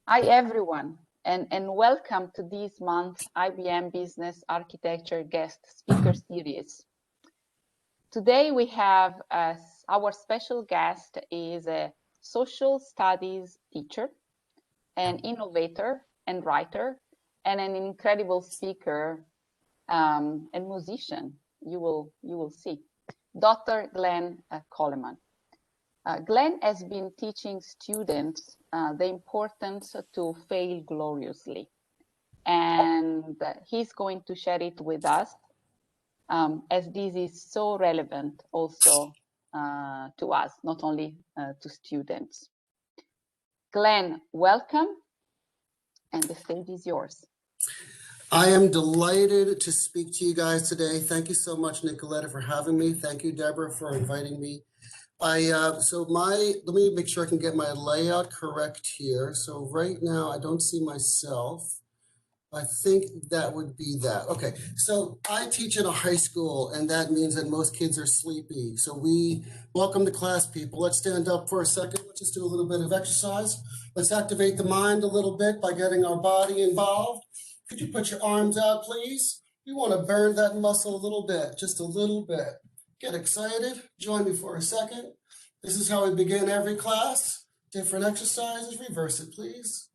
Hi, everyone, and welcome to this month's IBM Business Architecture Guest Speaker Series. Today we have our special guest is a social studies teacher, an innovator and writer, and an incredible speaker and musician. You will see, Dr. Glen Coleman. Glen has been teaching students the importance to fail gloriously. And he's going to share it with us as this is so relevant also to us, not only to students. Glen, welcome, and the stage is yours. I am delighted to speak to you guys today. Thank you so much, Nicoletta, for having me. Thank you, Deborah, for inviting me. Let me make sure I can get my layout correct here. So right now I don't see myself. I think that would be that. Okay, so I teach in a high school, and that means that most kids are sleepy. So we welcome to class, people. Let's stand up for a second. Let's just do a little bit of exercise. Let's activate the mind a little bit by getting our body involved. Could you put your arms out, please? You want to burn that muscle a little bit, just a little bit. Get excited. Join me for a second. This is how we begin every class. Different exercises. Reverse it, please.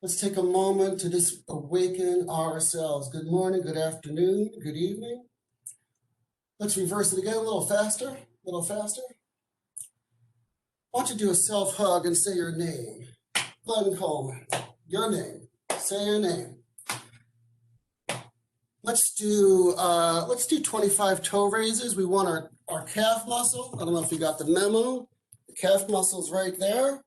Let's take a moment to just awaken ourselves. Good morning, good afternoon, good evening. Let's reverse it again a little faster, a little faster. I want you to do a self-hug and say your name. Glen Coleman, your name. Say your name. Let's do 25 toe raises. We want our calf muscle. I don't know if you got the memo. The calf muscle's right there.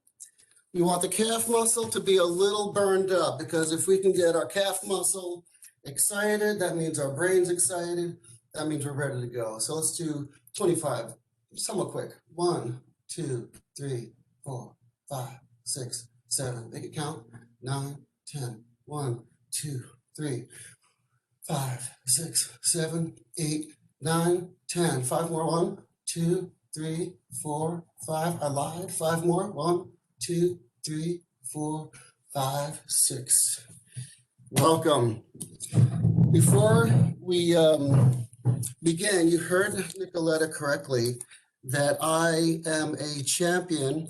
We want the calf muscle to be a little burned up, because if we can get our calf muscle excited, that means our brain's excited. That means we're ready to go. So let's do 25, somewhat quick. 1, 2, 3, 4, 5, 6, 7. Make it count. 9, 10. 1, 2, 3, 5, 6, 7, 8, 9, 10. 5 more. 1, 2, 3, 4, 5. I lied. 5 more. 1, 2, 3, 4, 5, 6. Welcome. Before we begin, you heard Nicoletta correctly that I am a champion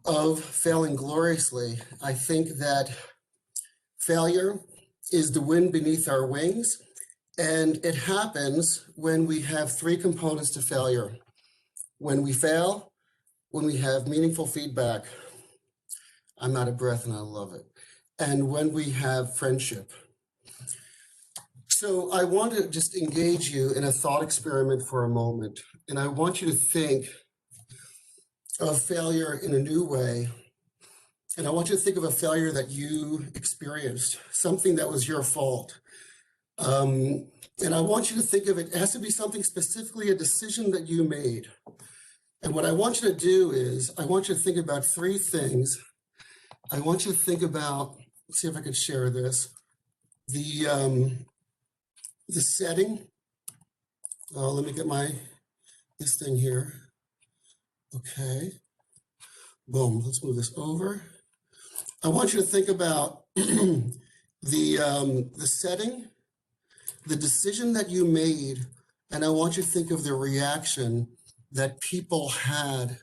of failing gloriously. I think that failure is the wind beneath our wings, and it happens when we have 3 components to failure. When we fail, when we have meaningful feedback, I'm out of breath and I love it, and when we have friendship. So I want to just engage you in a thought experiment for a moment, and I want you to think of failure in a new way. And I want you to think of a failure that you experienced, something that was your fault. And I want you to think of it, it has to be something specifically, a decision that you made. And what I want you to do is, I want you to think about 3 things. I want you to think about, let's see if I can share this, the setting. Let me get this thing here. Okay. Boom, let's move this over. I want you to think about the setting, the decision that you made, and I want you to think of the reaction that people had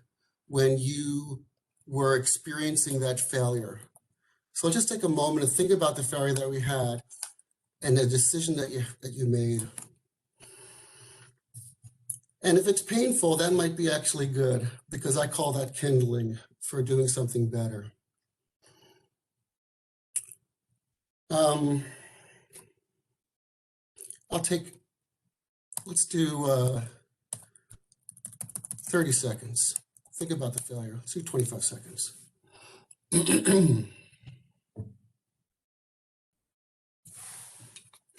when you were experiencing that failure. So let's just take a moment and think about the failure that we had and the decision that you made. And if it's painful, that might be actually good, because I call that kindling for doing something better. Let's do 30 seconds. Think about the failure. Let's do 25 seconds. I'm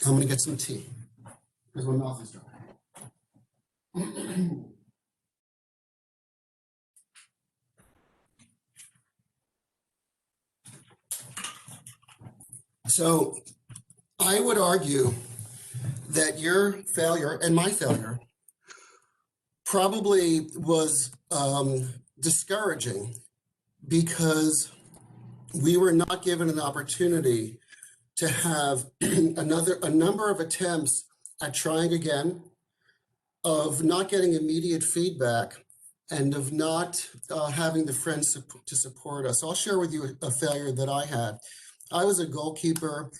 going to get some tea because my mouth is dry. So I would argue that your failure and my failure probably was discouraging, because we were not given an opportunity to have a number of attempts at trying again, of not getting immediate feedback, and of not having the friends to support us. I'll share with you a failure that I had. I was a goalkeeper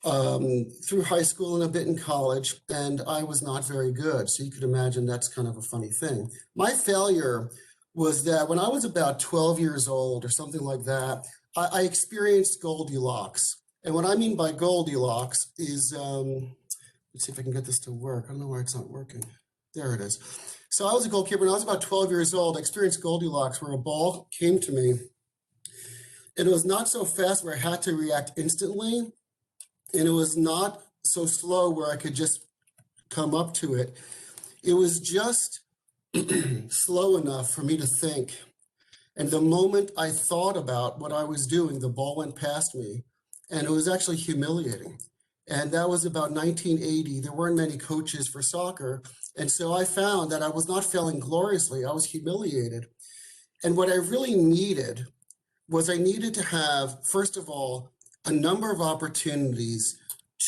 through high school and a bit in college, and I was not very good. So you could imagine that's kind of a funny thing. My failure was that when I was about 12 years old or something like that, I experienced Goldilocks. And what I mean by Goldilocks is, let's see if I can get this to work. I don't know why it's not working. There it is. So I was a goalkeeper when I was about 12 years old. I experienced Goldilocks, where a ball came to me, and it was not so fast where I had to react instantly, and it was not so slow where I could just come up to it. It was just slow enough for me to think. And the moment I thought about what I was doing, the ball went past me, and it was actually humiliating. And that was about 1980. There weren't many coaches for soccer. And so I found that I was not failing gloriously. I was humiliated. And what I really needed was I needed to have, first of all, a number of opportunities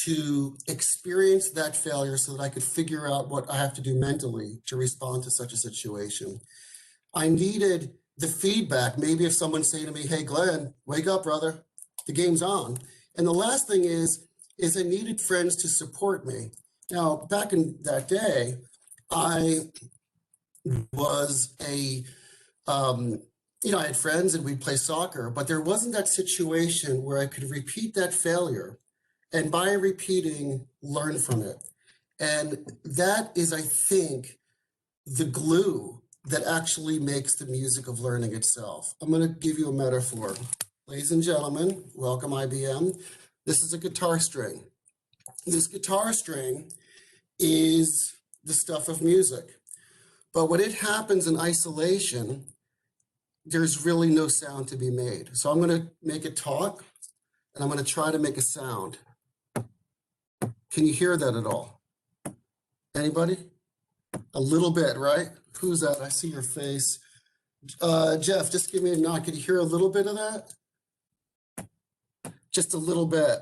to experience that failure so that I could figure out what I have to do mentally to respond to such a situation. I needed the feedback. Maybe if someone's saying to me, hey, Glenn, wake up, brother, the game's on. And the last thing is I needed friends to support me. Now, back in that day, I was I had friends and we'd play soccer, but there wasn't that situation where I could repeat that failure and by repeating, learn from it. And that is, I think, the glue that actually makes the music of learning itself. I'm going to give you a metaphor. Ladies and gentlemen, welcome IBM. This is a guitar string. This guitar string is the stuff of music. But when it happens in isolation, there's really no sound to be made. So I'm going to make it talk, and I'm going to try to make a sound. Can you hear that at all? Anybody? A little bit, right? Who's that? I see your face. Jeff, just give me a nod. Can you hear a little bit of that? Just a little bit.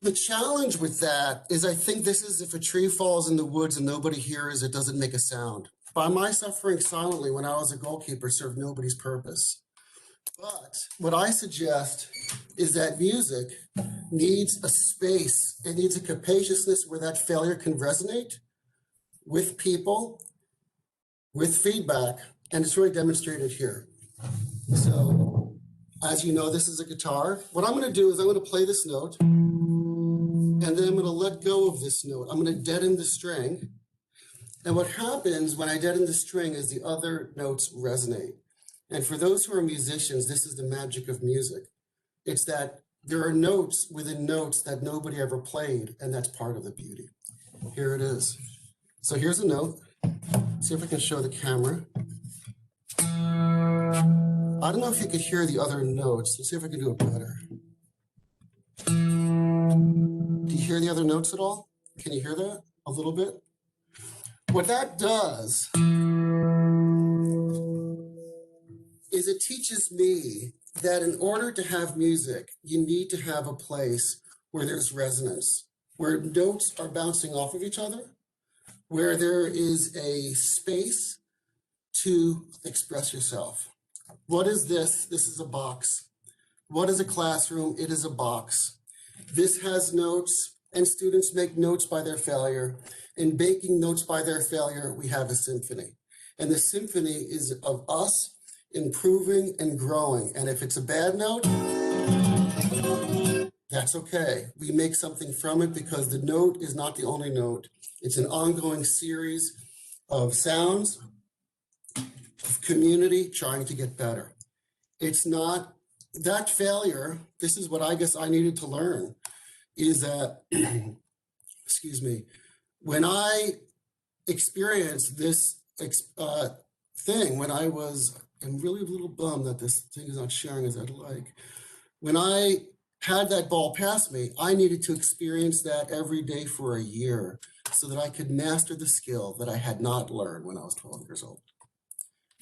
The challenge with that is, I think this is if a tree falls in the woods and nobody hears, it doesn't make a sound. By my suffering silently when I was a goalkeeper served nobody's purpose. But what I suggest is that music needs a space. It needs a capaciousness where that failure can resonate with people, with feedback, and it's really demonstrated here. So, as you know, this is a guitar. What I'm going to do is I'm going to play this note, and then I'm going to let go of this note. I'm going to deaden the string. And what happens when I deaden the string is the other notes resonate. And for those who are musicians, this is the magic of music. It's that there are notes within notes that nobody ever played, and that's part of the beauty. Here it is. So here's a note. See if I can show the camera. I don't know if you could hear the other notes. Let's see if I can do it better. Do you hear the other notes at all? Can you hear that a little bit? What that does is it teaches me that in order to have music, you need to have a place where there's resonance, where notes are bouncing off of each other, where there is a space to express yourself. What is this? This is a box. What is a classroom? It is a box. This has notes, and students make notes by their failure. In making notes by their failure, we have a symphony. And the symphony is of us improving and growing. And if it's a bad note, that's okay. We make something from it because the note is not the only note. It's an ongoing series of sounds, of community trying to get better. It's not that failure. This is what I guess I needed to learn is that, excuse me, when I experienced this thing, when I was, I'm really a little bummed that this thing is not sharing as I'd like. When I had that ball pass me, I needed to experience that every day for a year so that I could master the skill that I had not learned when I was 12 years old.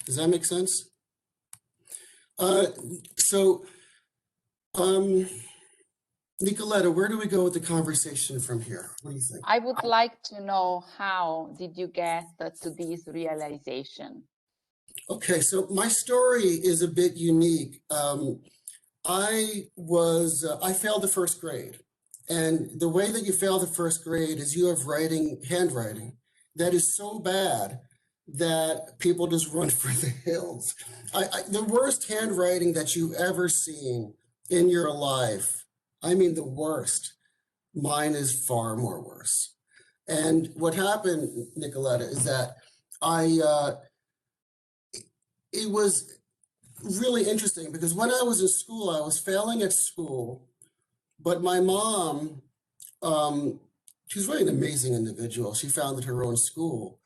Does that make sense? So Nicoletta, where do we go with the conversation from here? What do you think? I would like to know, how did you get to this realization? Okay, so my story is a bit unique. I failed the first grade. And the way that you fail the first grade is you have handwriting that is so bad that people just run for the hills. The worst handwriting that you've ever seen in your life, I mean the worst. Mine is far more worse. And what happened, Nicoletta, is that it was really interesting because when I was in school, I was failing at school, but my mom, she was really an amazing individual. She founded her own school.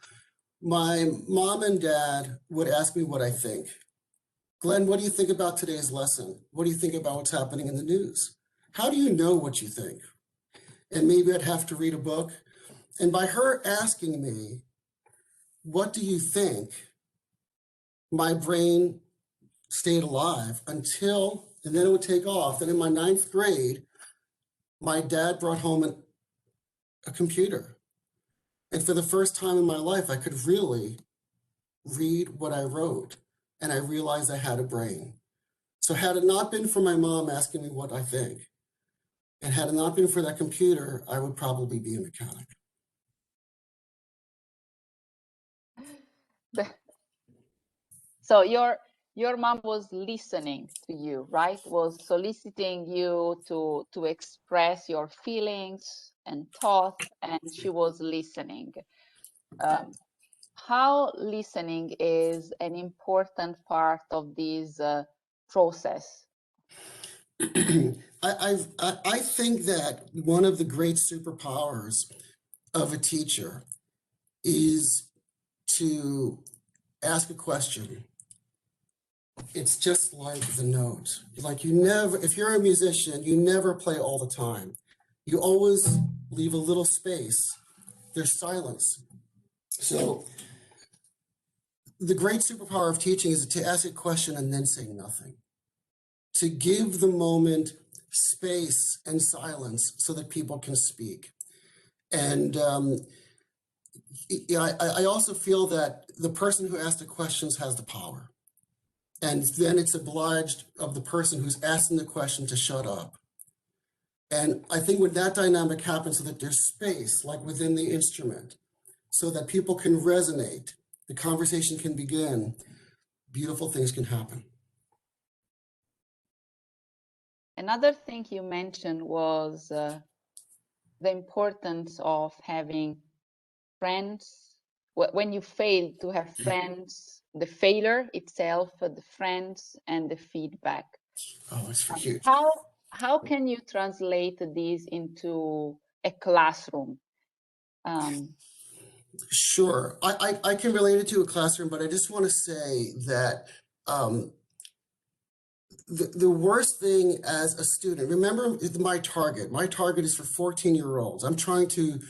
My mom and dad would ask me what I think. Glenn, what do you think about today's lesson? What do you think about what's happening in the news? How do you know what you think? And maybe I'd have to read a book. And by her asking me, what do you think? My brain stayed alive until, and then it would take off. Then in my 9th grade, my dad brought home a computer. And for the first time in my life, I could really read what I wrote. And I realized I had a brain. So had it not been for my mom asking me what I think, and had it not been for that computer, I would probably be a mechanic. So your mom was listening to you, right? Was soliciting you to express your feelings and thoughts, and she was listening. How listening is an important part of this process? I think that one of the great superpowers of a teacher is to ask a question. It's just like the note. Like if you're a musician, you never play all the time. You always leave a little space. There's silence. So the great superpower of teaching is to ask a question and then say nothing. To give the moment space and silence so that people can speak. And I also feel that the person who asks the questions has the power. And then it's obliged of the person who's asking the question to shut up. And I think when that dynamic happens, so that there's space, like within the instrument, so that people can resonate, the conversation can begin, beautiful things can happen. Another thing you mentioned was the importance of having friends. When you fail, to have friends, the failure itself, the friends, and the feedback. Oh, it's huge. How can you translate this into a classroom? Sure, I can relate it to a classroom, but I just want to say that the worst thing as a student, remember my target is for 14-year-olds. I'm trying to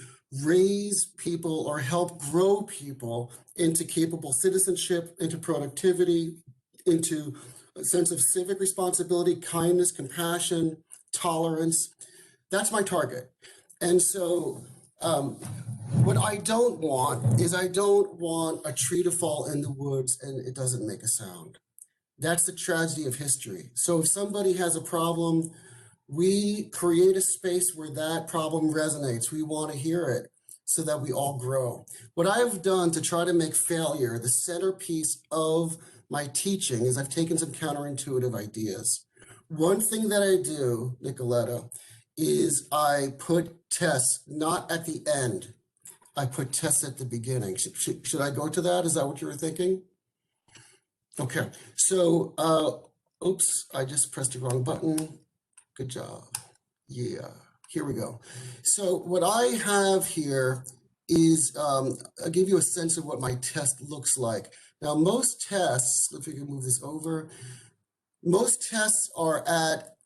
raise people or help grow people into capable citizenship, into productivity, into a sense of civic responsibility, kindness, compassion, tolerance. That's my target. And so what I don't want is I don't want a tree to fall in the woods and it doesn't make a sound. That's the tragedy of history. So if somebody has a problem, we create a space where that problem resonates. We want to hear it so that we all grow. What I've done to try to make failure the centerpiece of my teaching is I've taken some counterintuitive ideas. One thing that I do, Nicoletta, is I put tests not at the end. I put tests at the beginning. Should I go to that? Is that what you were thinking? Okay, so, oops, I just pressed the wrong button. Good job. Yeah, here we go. So what I have here is, I'll give you a sense of what my test looks like. Now, most tests, if we can move this over, most tests are at,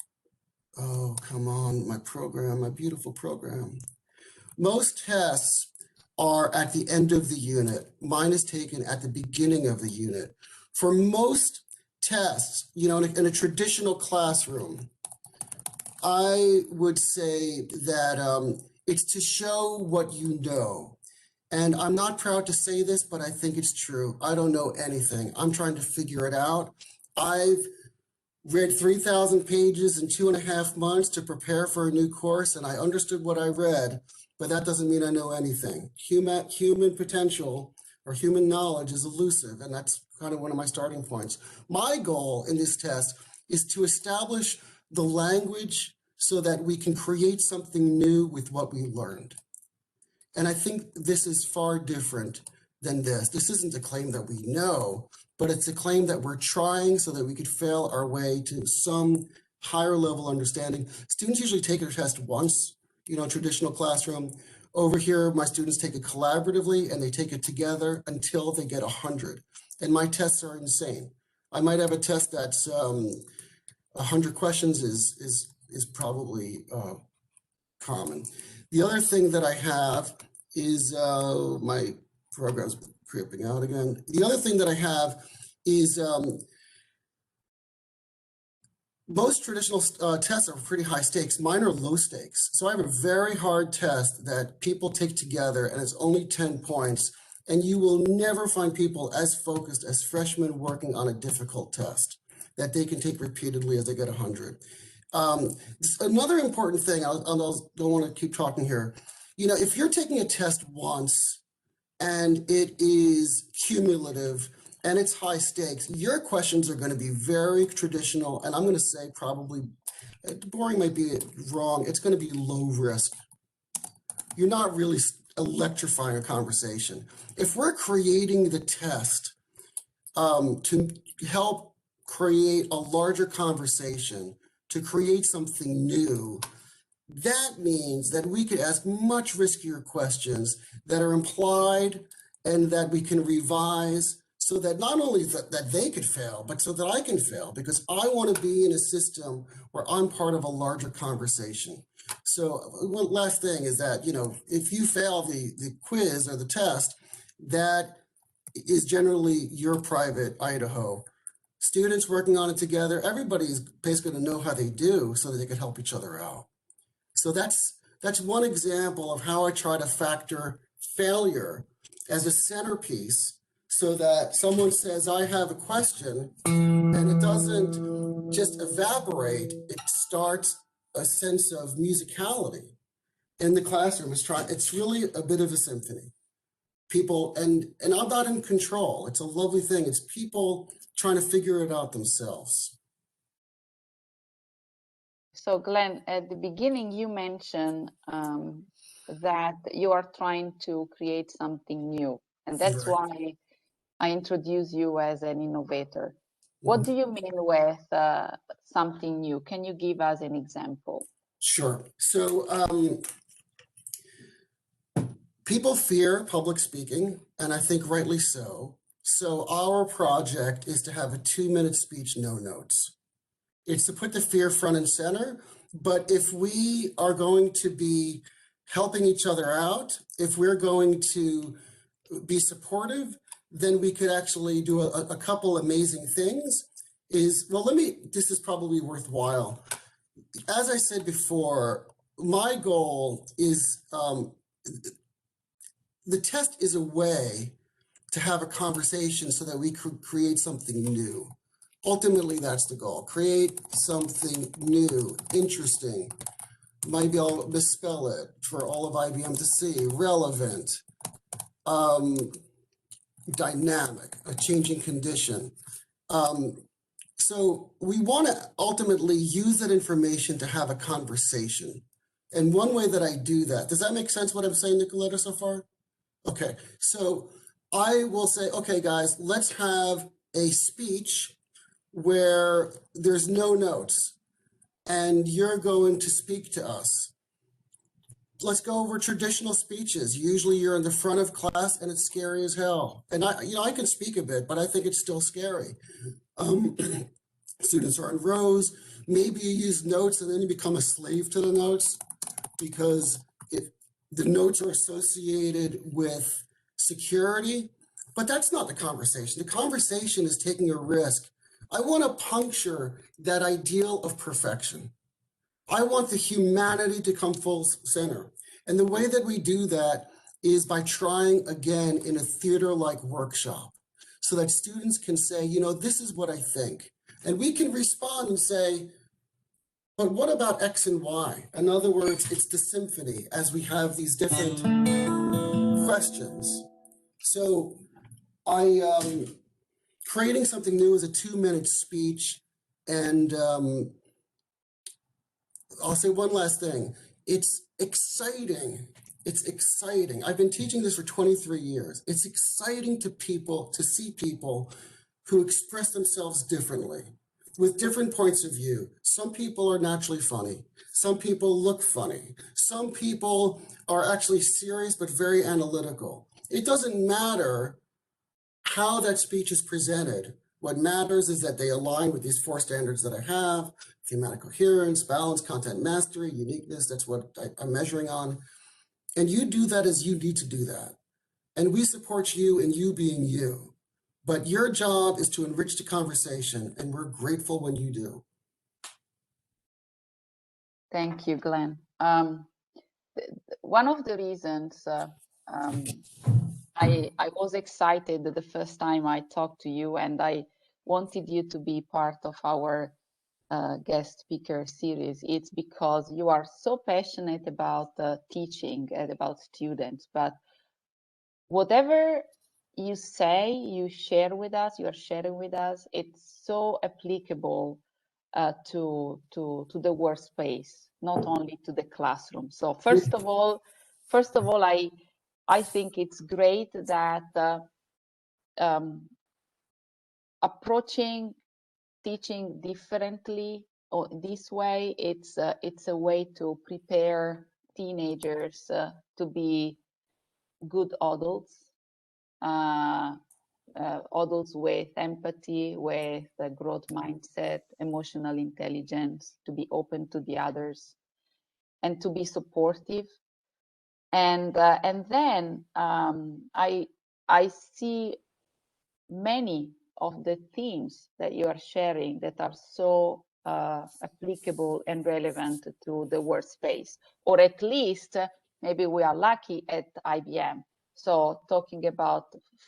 oh, come on, my program, my beautiful program. Most tests are at the end of the unit. Mine is taken at the beginning of the unit. For most tests, you know, in a traditional classroom, I would say that it's to show what you know. And I'm not proud to say this, but I think it's true. I don't know anything. I'm trying to figure it out. I've read 3,000 pages in 2.5 months to prepare for a new course, and I understood what I read, but that doesn't mean I know anything. Human potential or human knowledge is elusive, and that's kind of one of my starting points. My goal in this test is to establish the language so that we can create something new with what we learned. And I think this is far different than this. This isn't a claim that we know, but it's a claim that we're trying so that we could fail our way to some higher level understanding. Students usually take a test once, traditional classroom. Over here, my students take it collaboratively and they take it together until they get 100. And my tests are insane. I might have a test that's 100 questions is probably common. The other thing that I have is my program's creeping out again. The other thing that I have is most traditional tests are pretty high stakes. Mine are low stakes. So I have a very hard test that people take together and it's only 10 points. And you will never find people as focused as freshmen working on a difficult test that they can take repeatedly as they get 100. Another important thing, I don't want to keep talking here. If you're taking a test once and it is cumulative and it's high stakes, your questions are going to be very traditional. And I'm going to say probably, boring might be wrong, it's going to be low risk. You're not really electrifying a conversation. If we're creating the test to help create a larger conversation, to create something new, that means that we could ask much riskier questions that are implied and that we can revise so that not only that they could fail, but so that I can fail, because I want to be in a system where I'm part of a larger conversation. So one last thing is that, if you fail the quiz or the test, that is generally your private Idaho. Students working on it together, everybody's basically going to know how they do so that they can help each other out. So that's one example of how I try to factor failure as a centerpiece so that someone says, I have a question, and it doesn't just evaporate, it starts a sense of musicality in the classroom. It's really a bit of a symphony. People, and I'm not in control. It's a lovely thing. It's people trying to figure it out themselves. So Glenn, at the beginning, you mentioned that you are trying to create something new. And that's Right. why I introduce you as an innovator. What do you mean with something new? Can you give us an example? Sure. So people fear public speaking, and I think rightly so. So our project is to have a 2-minute speech, no notes. It's to put the fear front and center. But if we are going to be helping each other out, if we're going to be supportive, then we could actually do a couple amazing things. This is probably worthwhile. As I said before, my goal is, the test is a way to have a conversation so that we could create something new. Ultimately, that's the goal. Create something new, interesting. Maybe I'll misspell it for all of IBM to see. Relevant, dynamic, a changing condition. So we want to ultimately use that information to have a conversation. And one way that I do that, does that make sense what I'm saying, Nicoletta, so far? Okay, so I will say, okay, guys, let's have a speech where there's no notes and you're going to speak to us. Let's go over traditional speeches. Usually you're in the front of class and it's scary as hell. And I can speak a bit, but I think it's still scary. Students are in rows. Maybe you use notes and then you become a slave to the notes because the notes are associated with security, but that's not the conversation. The conversation is taking a risk. I want to puncture that ideal of perfection. I want the humanity to come full center. And the way that we do that is by trying again in a theater-like workshop so that students can say, you know, this is what I think. And we can respond and say, but what about X and Y? In other words, it's the symphony as we have these different questions. So creating something new is a 2-minute speech. And I'll say one last thing. It's exciting. It's exciting. I've been teaching this for 23 years. It's exciting to see people who express themselves differently, with different points of view. Some people are naturally funny. Some people look funny. Some people are actually serious but very analytical. It doesn't matter how that speech is presented. What matters is that they align with these 4 standards that I have: thematic coherence, balance, content mastery, uniqueness. That's what I'm measuring on. And you do that as you need to do that. And we support you in you being you. But your job is to enrich the conversation, and we're grateful when you do. Thank you, Glenn. One of the reasons I was excited the first time I talked to you, and I wanted you to be part of our guest speaker series. It's because you are so passionate about teaching and about students, but whatever you say, you share with us, you are sharing with us, it's so applicable to the workspace, not only to the classroom. So first of all, I think it's great that approaching teaching differently or this way, it's a way to prepare teenagers to be good adults, adults with empathy, with a growth mindset, emotional intelligence, to be open to the others, and to be supportive. And then I see many of the themes that you are sharing that are so applicable and relevant to the workspace, or at least maybe we are lucky at IBM. So talking about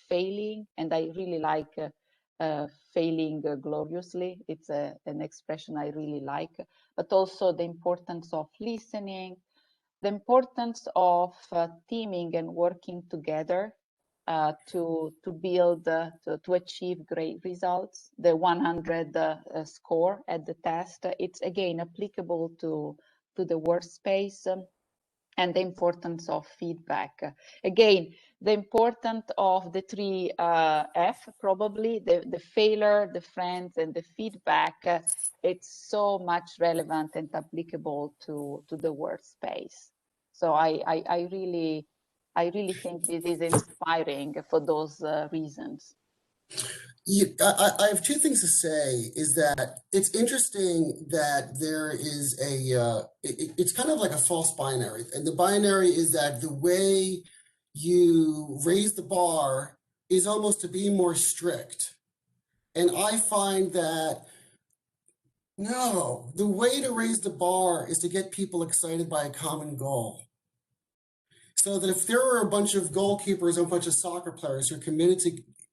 failing, and I really like failing gloriously. It's an expression I really like, but also the importance of listening, the importance of teaming and working together to build, to achieve great results. The 100 score at the test, it's again applicable to the workspace, and the importance of feedback. Again, the importance of the 3 F, probably, the failure, the friends, and the feedback, it's so much relevant and applicable to the workspace. So I really think this is inspiring for those reasons. I have 2 things to say. Is that it's interesting that there is it's kind of like a false binary. And the binary is that the way you raise the bar is almost to be more strict. And I find that, no, the way to raise the bar is to get people excited by a common goal. So that if there were a bunch of goalkeepers and a bunch of soccer players who are committed to,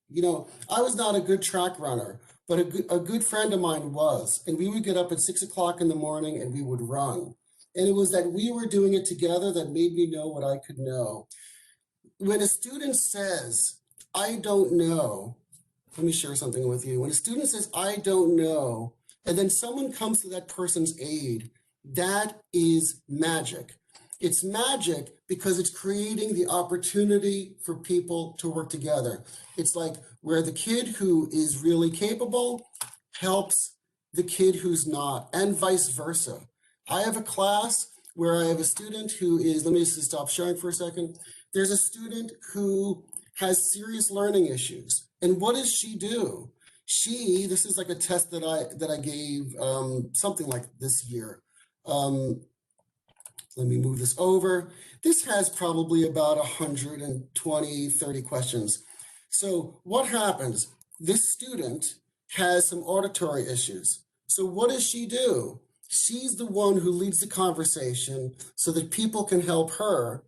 you know, I was not a good track runner, but a good friend of mine was. And we would get up at 6 o'clock in the morning and we would run. And it was that we were doing it together that made me know what I could know. When a student says, I don't know, let me share something with you. When a student says, I don't know, and then someone comes to that person's aid, that is magic. It's magic because it's creating the opportunity for people to work together. It's like where the kid who is really capable helps the kid who's not, and vice versa. I have a class where I have a student who is, let me just stop sharing for a second. There's a student who has serious learning issues. And what does she do? This is like a test that I gave something like this year. Let me move this over. This has probably about 120, 30 questions. So what happens? This student has some auditory issues. So what does she do? She's the one who leads the conversation so that people can help her.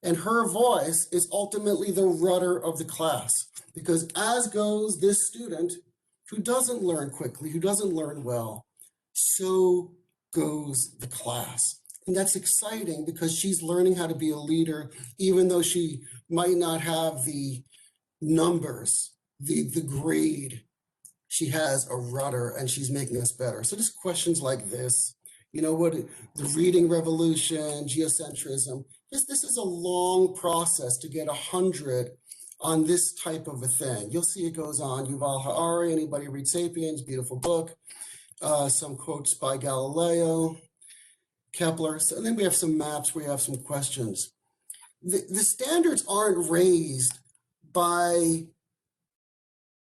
And her voice is ultimately the rudder of the class. Because as goes this student who doesn't learn quickly, who doesn't learn well, so goes the class. And that's exciting because she's learning how to be a leader, even though she might not have the numbers, the grade. She has a rudder and she's making us better. So just questions like this, what the reading revolution, geocentrism, this is a long process to get 100 on this type of a thing. You'll see it goes on. Yuval Harari, anybody read Sapiens, beautiful book. Some quotes by Galileo, Kepler. So, and then we have some maps, we have some questions. The standards aren't raised by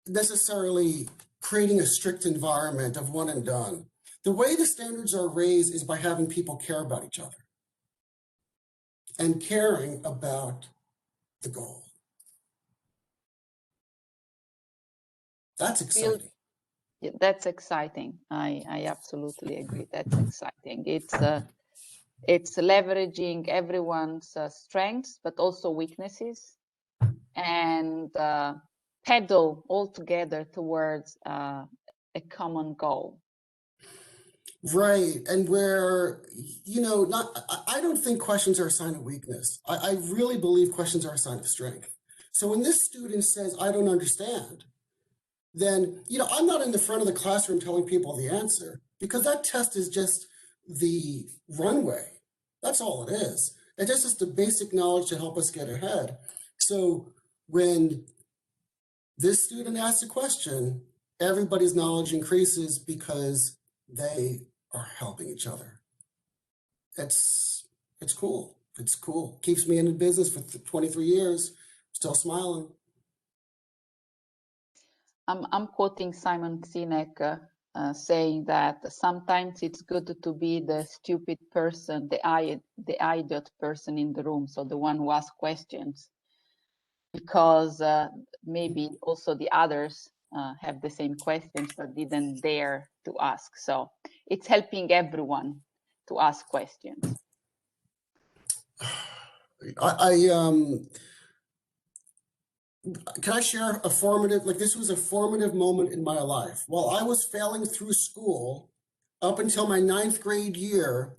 necessarily creating a strict environment of one and done. The way the standards are raised is by having people care about each other and caring about the goal. That's exciting. Yeah, that's exciting. I absolutely agree. That's exciting. It's leveraging everyone's strengths, but also weaknesses, and pedal all together towards a common goal. Right. And where, I don't think questions are a sign of weakness. I really believe questions are a sign of strength. So when this student says, I don't understand, then, I'm not in the front of the classroom telling people the answer, because that test is just the runway. That's all it is. It's just the basic knowledge to help us get ahead. So when this student asks a question, everybody's knowledge increases because they are helping each other. It's cool. It's cool. Keeps me in the business for 23 years, still smiling. I'm quoting Simon Sinek saying that sometimes it's good to be the stupid person, the idiot person in the room, so the one who asks questions, because maybe also the others have the same questions but didn't dare to ask. So it's helping everyone to ask questions. Can I share this was a formative moment in my life. While I was failing through school up until my 9th grade year,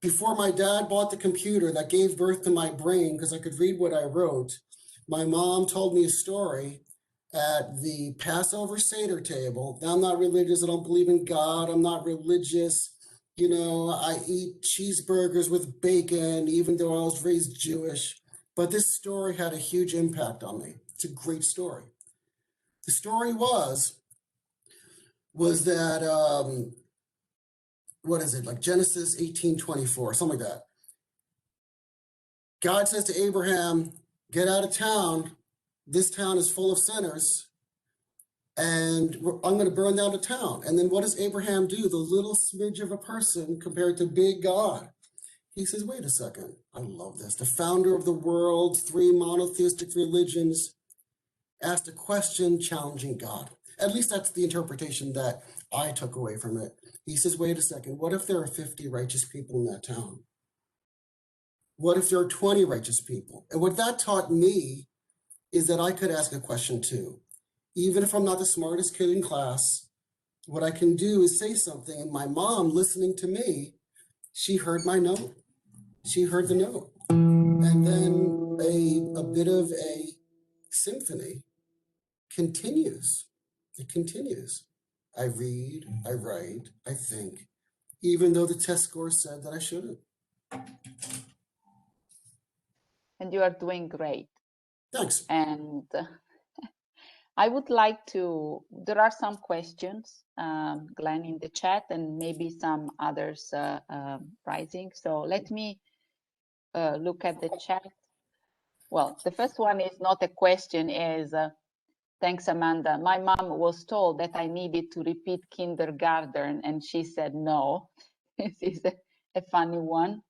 before my dad bought the computer that gave birth to my brain because I could read what I wrote, my mom told me a story at the Passover Seder table. Now, I'm not religious. I don't believe in God. I'm not religious. I eat cheeseburgers with bacon, even though I was raised Jewish. But this story had a huge impact on me. It's a great story. The story was that, what is it, like Genesis 18:24, something like that. God says to Abraham, get out of town. This town is full of sinners, and I'm going to burn down the town. And then what does Abraham do? The little smidge of a person compared to big God. He says, wait a second. I love this. The founder of the world, 3 monotheistic religions, asked a question challenging God. At least that's the interpretation that I took away from it. He says, wait a second, what if there are 50 righteous people in that town? What if there are 20 righteous people? And what that taught me is that I could ask a question too. Even if I'm not the smartest kid in class, what I can do is say something. And my mom, listening to me, she heard my note. She heard the note. And then a bit of a symphony continues. It continues. I read, I write, I think, even though the test score said that I shouldn't. And you are doing great. Thanks. And I would like to, there are some questions, Glenn, in the chat, and maybe some others rising. So let me look at the chat. Well, the first one is not a question, is thanks, Amanda. My mom was told that I needed to repeat kindergarten, and she said no. This is a funny one.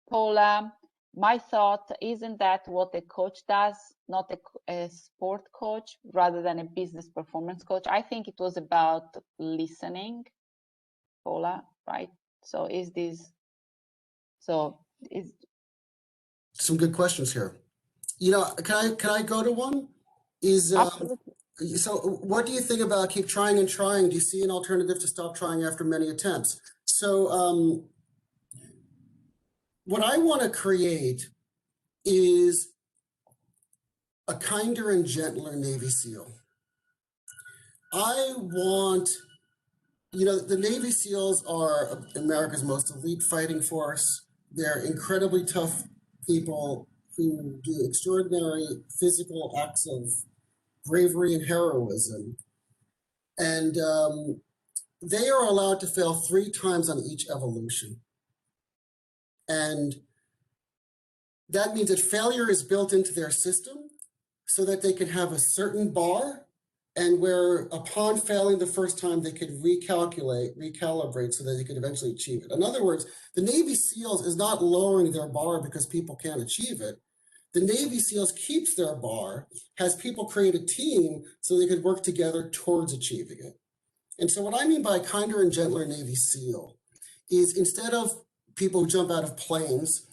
Paula, my thought, isn't that what a coach does, not a sport coach, rather than a business performance coach? I think it was about listening. Paula, right? So is this, so is. Some good questions here. You know, can I go to one? Absolutely. So what do you think about keep trying and trying? Do you see an alternative to stop trying after many attempts? So what I want to create is a kinder and gentler Navy SEAL. I want, you know, the Navy SEALs are America's most elite fighting force. They're incredibly tough people who do extraordinary physical acts of bravery and heroism. And they are allowed to fail 3 times on each evolution. And that means that failure is built into their system so that they can have a certain bar, and where upon failing the first time, they could recalibrate so that they could eventually achieve it. In other words, the Navy SEALs is not lowering their bar because people can't achieve it. The Navy SEALs keeps their bar, has people create a team so they could work together towards achieving it. And so what I mean by kinder and gentler Navy SEAL is, instead of people who jump out of planes,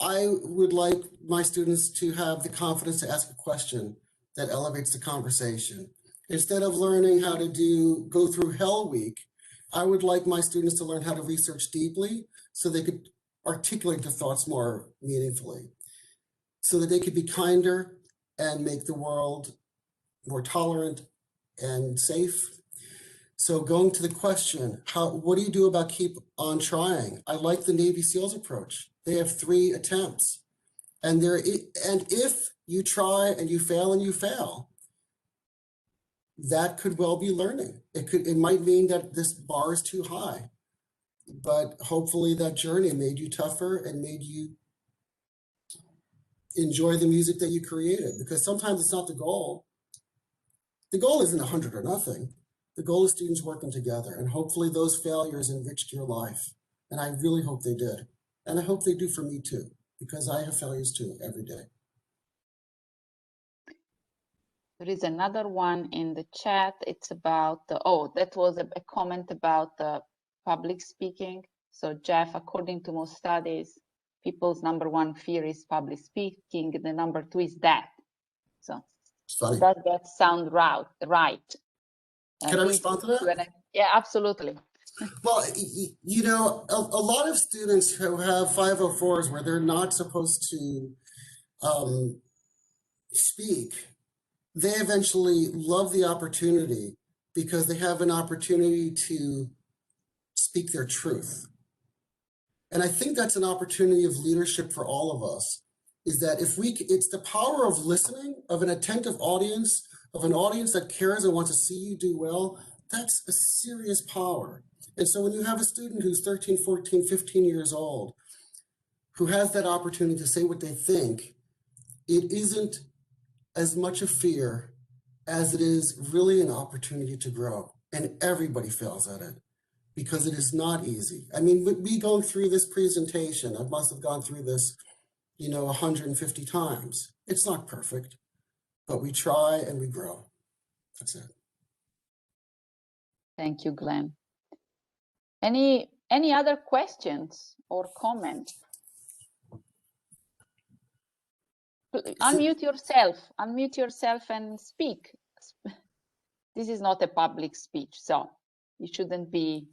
I would like my students to have the confidence to ask a question that elevates the conversation. Instead of learning how to go through Hell Week, I would like my students to learn how to research deeply so they could articulate their thoughts more meaningfully, so that they could be kinder and make the world more tolerant and safe. So going to the question, what do you do about keep on trying? I like the Navy SEALs approach. They have 3 attempts. And if you try and you fail, that could well be learning. It might mean that this bar is too high, but hopefully that journey made you tougher and made you enjoy the music that you created, because sometimes it's not the goal. The goal isn't 100 or nothing. The goal is students working together, and hopefully those failures enriched your life. And I really hope they did. And I hope they do for me too, because I have failures too every day. There is another one in the chat. It's about that was a comment about the public speaking. So Jeff, according to most studies, people's number 1 fear is public speaking. The number 2 is death. So does that sound right? Can I respond to that? Yeah, absolutely. Well, you know, a lot of students who have 504s where they're not supposed to speak, they eventually love the opportunity because they have an opportunity to speak their truth. And I think that's an opportunity of leadership for all of us, is that it's the power of listening, of an attentive audience, of an audience that cares and wants to see you do well. That's a serious power. And so when you have a student who's 13, 14, 15 years old, who has that opportunity to say what they think, it isn't as much a fear as it is really an opportunity to grow. And everybody fails at it because it is not easy. I mean, me going through this presentation, I must have gone through this, 150 times. It's not perfect, but we try and we grow. That's it. Thank you, Glenn. Any other questions or comments? Unmute yourself and speak. This is not a public speech, so you shouldn't be.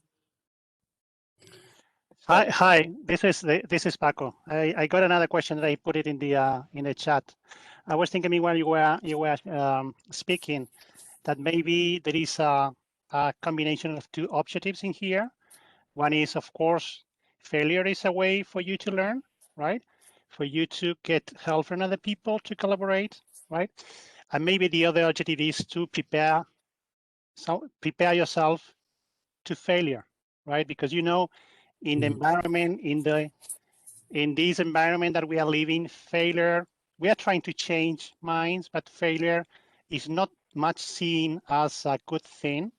Hi. This is Paco. I got another question that I put it in the chat. I was thinking while you were speaking that maybe there is a combination of 2 objectives in here. One is, of course, failure is a way for you to learn, right? For you to get help from other people to collaborate, right? And maybe the other objective is to prepare yourself to failure, right? Because in the environment, in this environment that we are living, failure, we are trying to change minds, but failure is not much seen as a good thing,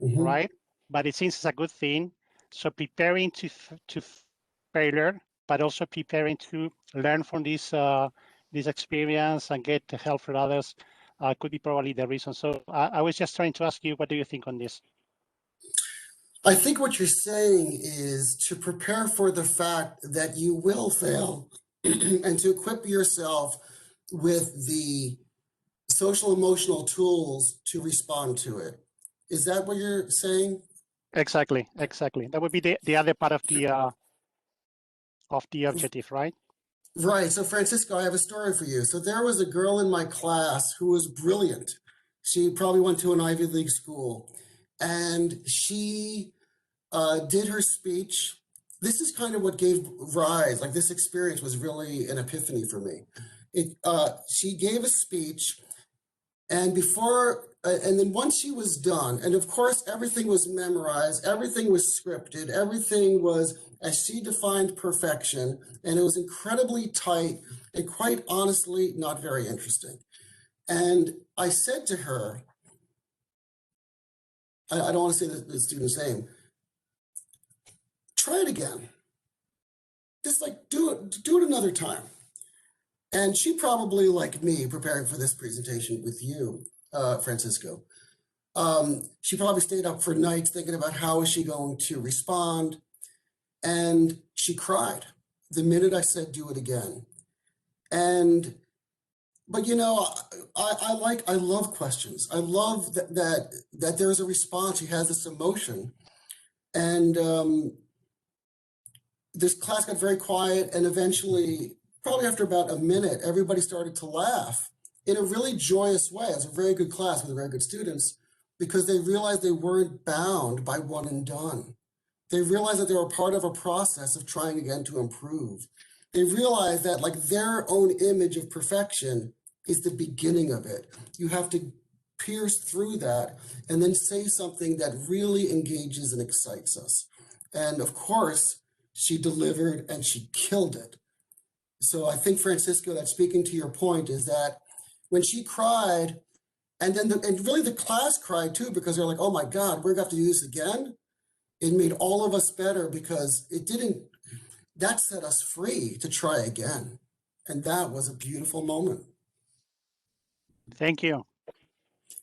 right? But it seems as a good thing. So preparing to failure, but also preparing to learn from this experience and get help from others could be probably the reason. So I was just trying to ask you, what do you think on this? I think what you're saying is to prepare for the fact that you will fail and to equip yourself with the social emotional tools to respond to it. Is that what you're saying? Exactly, exactly. That would be the other part of the objective, right? Right. So, Francisco, I have a story for you. So, there was a girl in my class who was brilliant. She probably went to an Ivy League school, and she did her speech. This is kind of what gave rise, like this experience was really an epiphany for me. She gave a speech, and and then once she was done, and of course, everything was memorized, everything was scripted, everything was, as she defined, perfection, and it was incredibly tight and quite honestly not very interesting. And I said to her, I don't want to say the student's name, try it again. Just like do it another time. And she probably, like me, preparing for this presentation with you, Francisco, she probably stayed up for nights thinking about how is she going to respond. And she cried the minute I said, do it again. But you know, I love questions. I love that there's a response. She has this emotion. And this class got very quiet, and eventually, probably after about a minute, everybody started to laugh in a really joyous way. It was a very good class with very good students because they realized they weren't bound by one and done. They realized that they were part of a process of trying again to improve. They realized that like their own image of perfection is the beginning of it. You have to pierce through that and then say something that really engages and excites us. And of course, she delivered and she killed it. So I think, Francisco, that speaking to your point is that when she cried, and then and really the class cried too, because they're like, oh my God, we're going to have to do this again. It made all of us better because that set us free to try again. And that was a beautiful moment. Thank you.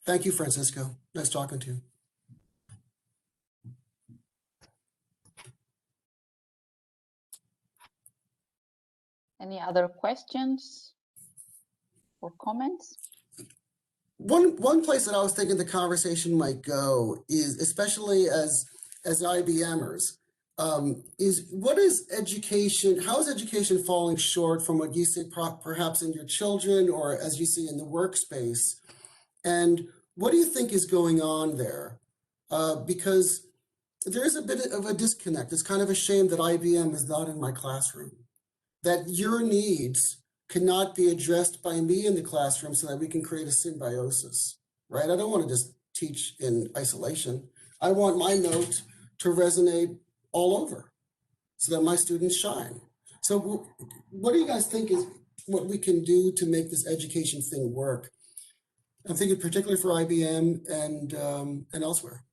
Thank you, Francisco. Nice talking to you. Any other questions or comments? One place that I was thinking the conversation might go is, especially as IBMers, is what is education? How is education falling short from what you see perhaps in your children or as you see in the workspace? And what do you think is going on there? Because there is a bit of a disconnect. It's kind of a shame that IBM is not in my classroom, that your needs cannot be addressed by me in the classroom so that we can create a symbiosis, right? I don't want to just teach in isolation. I want my note to resonate all over so that my students shine. So what do you guys think is what we can do to make this education thing work? I'm thinking particularly for IBM and elsewhere.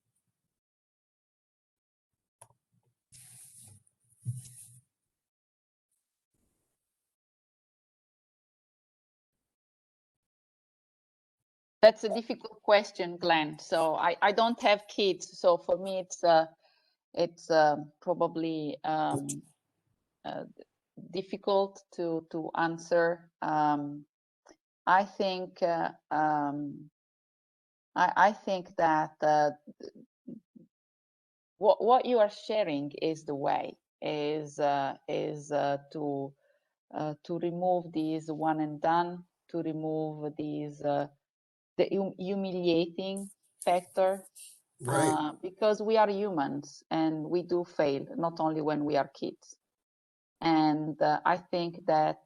That's a difficult question, Glenn. So I don't have kids, so for me it's probably difficult to answer. I think I think that what you are sharing is the way to remove these one and done, to remove these the humiliating factor, Right. because we are humans and we do fail, not only when we are kids. And I think that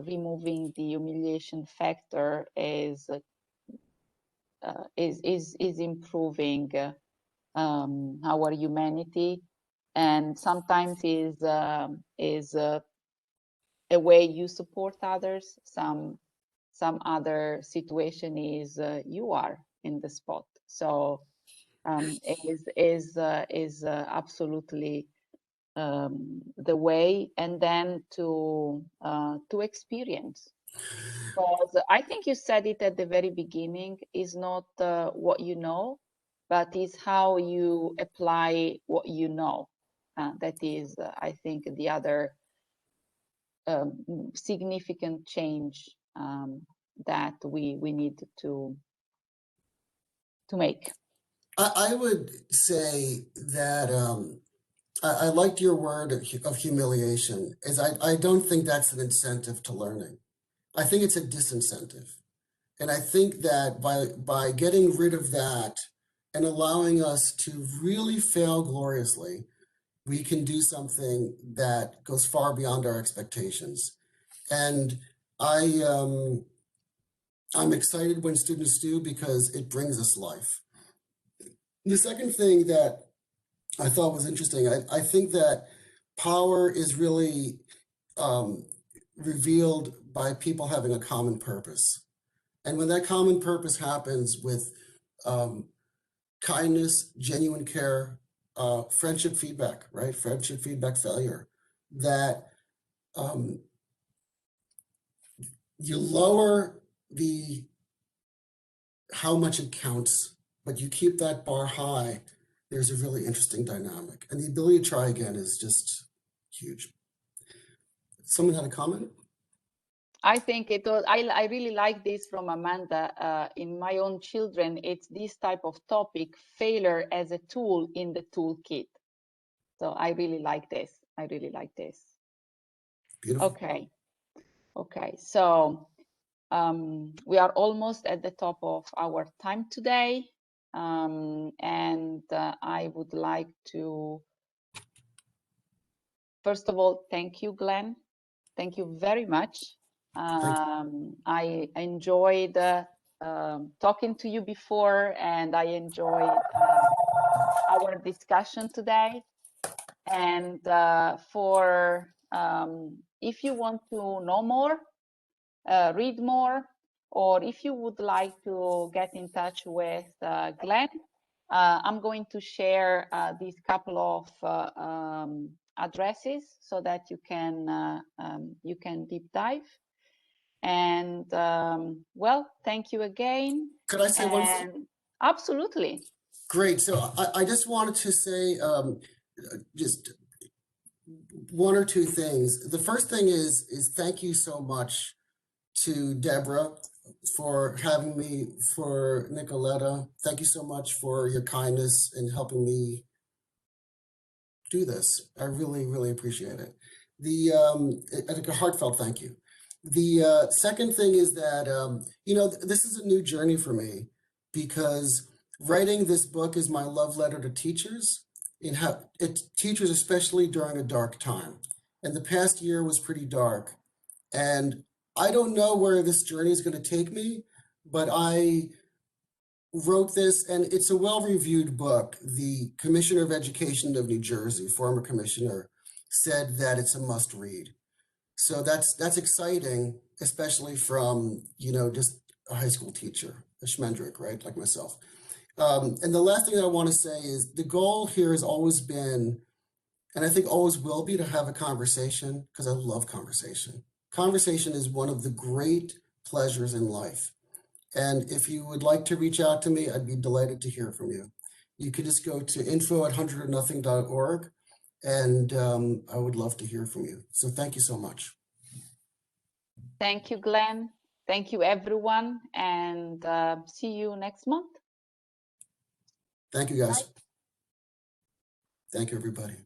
removing the humiliation factor is improving our humanity, and sometimes is a way you support others. Some other situation is you are in the spot. So is absolutely the way, and then to experience. Because I think you said it at the very beginning, is not what you know, but it's how you apply what you know. That is, I think, the other significant change that we need to make. I would say that I liked your word of humiliation, as I don't think that's an incentive to learning. I think it's a disincentive. And I think that by getting rid of that and allowing us to really fail gloriously, we can do something that goes far beyond our expectations. And I'm excited when students do, because it brings us life. The second thing that I thought was interesting, I think that power is really revealed by people having a common purpose. And when that common purpose happens with kindness, genuine care, friendship feedback, right? Friendship feedback failure, that you lower how much it counts, but you keep that bar high. There's a really interesting dynamic. And the ability to try again is just huge. Someone had a comment? I think it was, I really like this from Amanda. In my own children, it's this type of topic, failure as a tool in the toolkit. So I really like this. I really like this. Beautiful. Okay. Okay. So we are almost at the top of our time today. And I would like to, first of all, thank you, Glenn. Thank you very much. I enjoyed talking to you before, and I enjoyed our discussion today. And if you want to know more, read more, or if you would like to get in touch with Glenn, I'm going to share these couple of addresses so that you can deep dive. And well, thank you again. Could I say one thing? Absolutely. Great. So I just wanted to say just one or two things. The first thing is thank you so much to Deborah for having me, for Nicoletta. Thank you so much for your kindness in helping me do this. I really, really appreciate it. A heartfelt thank you. The second thing is that, this is a new journey for me, because writing this book is my love letter to teachers, teachers, especially during a dark time. And the past year was pretty dark. And I don't know where this journey is going to take me, but I wrote this, and it's a well-reviewed book. The Commissioner of Education of New Jersey, former commissioner, said that it's a must-read. So that's exciting, especially from, just a high school teacher, a schmendrick, right, like myself. And the last thing I want to say is the goal here has always been, and I think always will be, to have a conversation, because I love conversation. Conversation is one of the great pleasures in life. And if you would like to reach out to me, I'd be delighted to hear from you. You could just go to info@100ornothing.org, and I would love to hear from you. So thank you so much. Thank you, Glenn. Thank you, everyone. And see you next month. Thank you, guys. Bye. Thank you, everybody.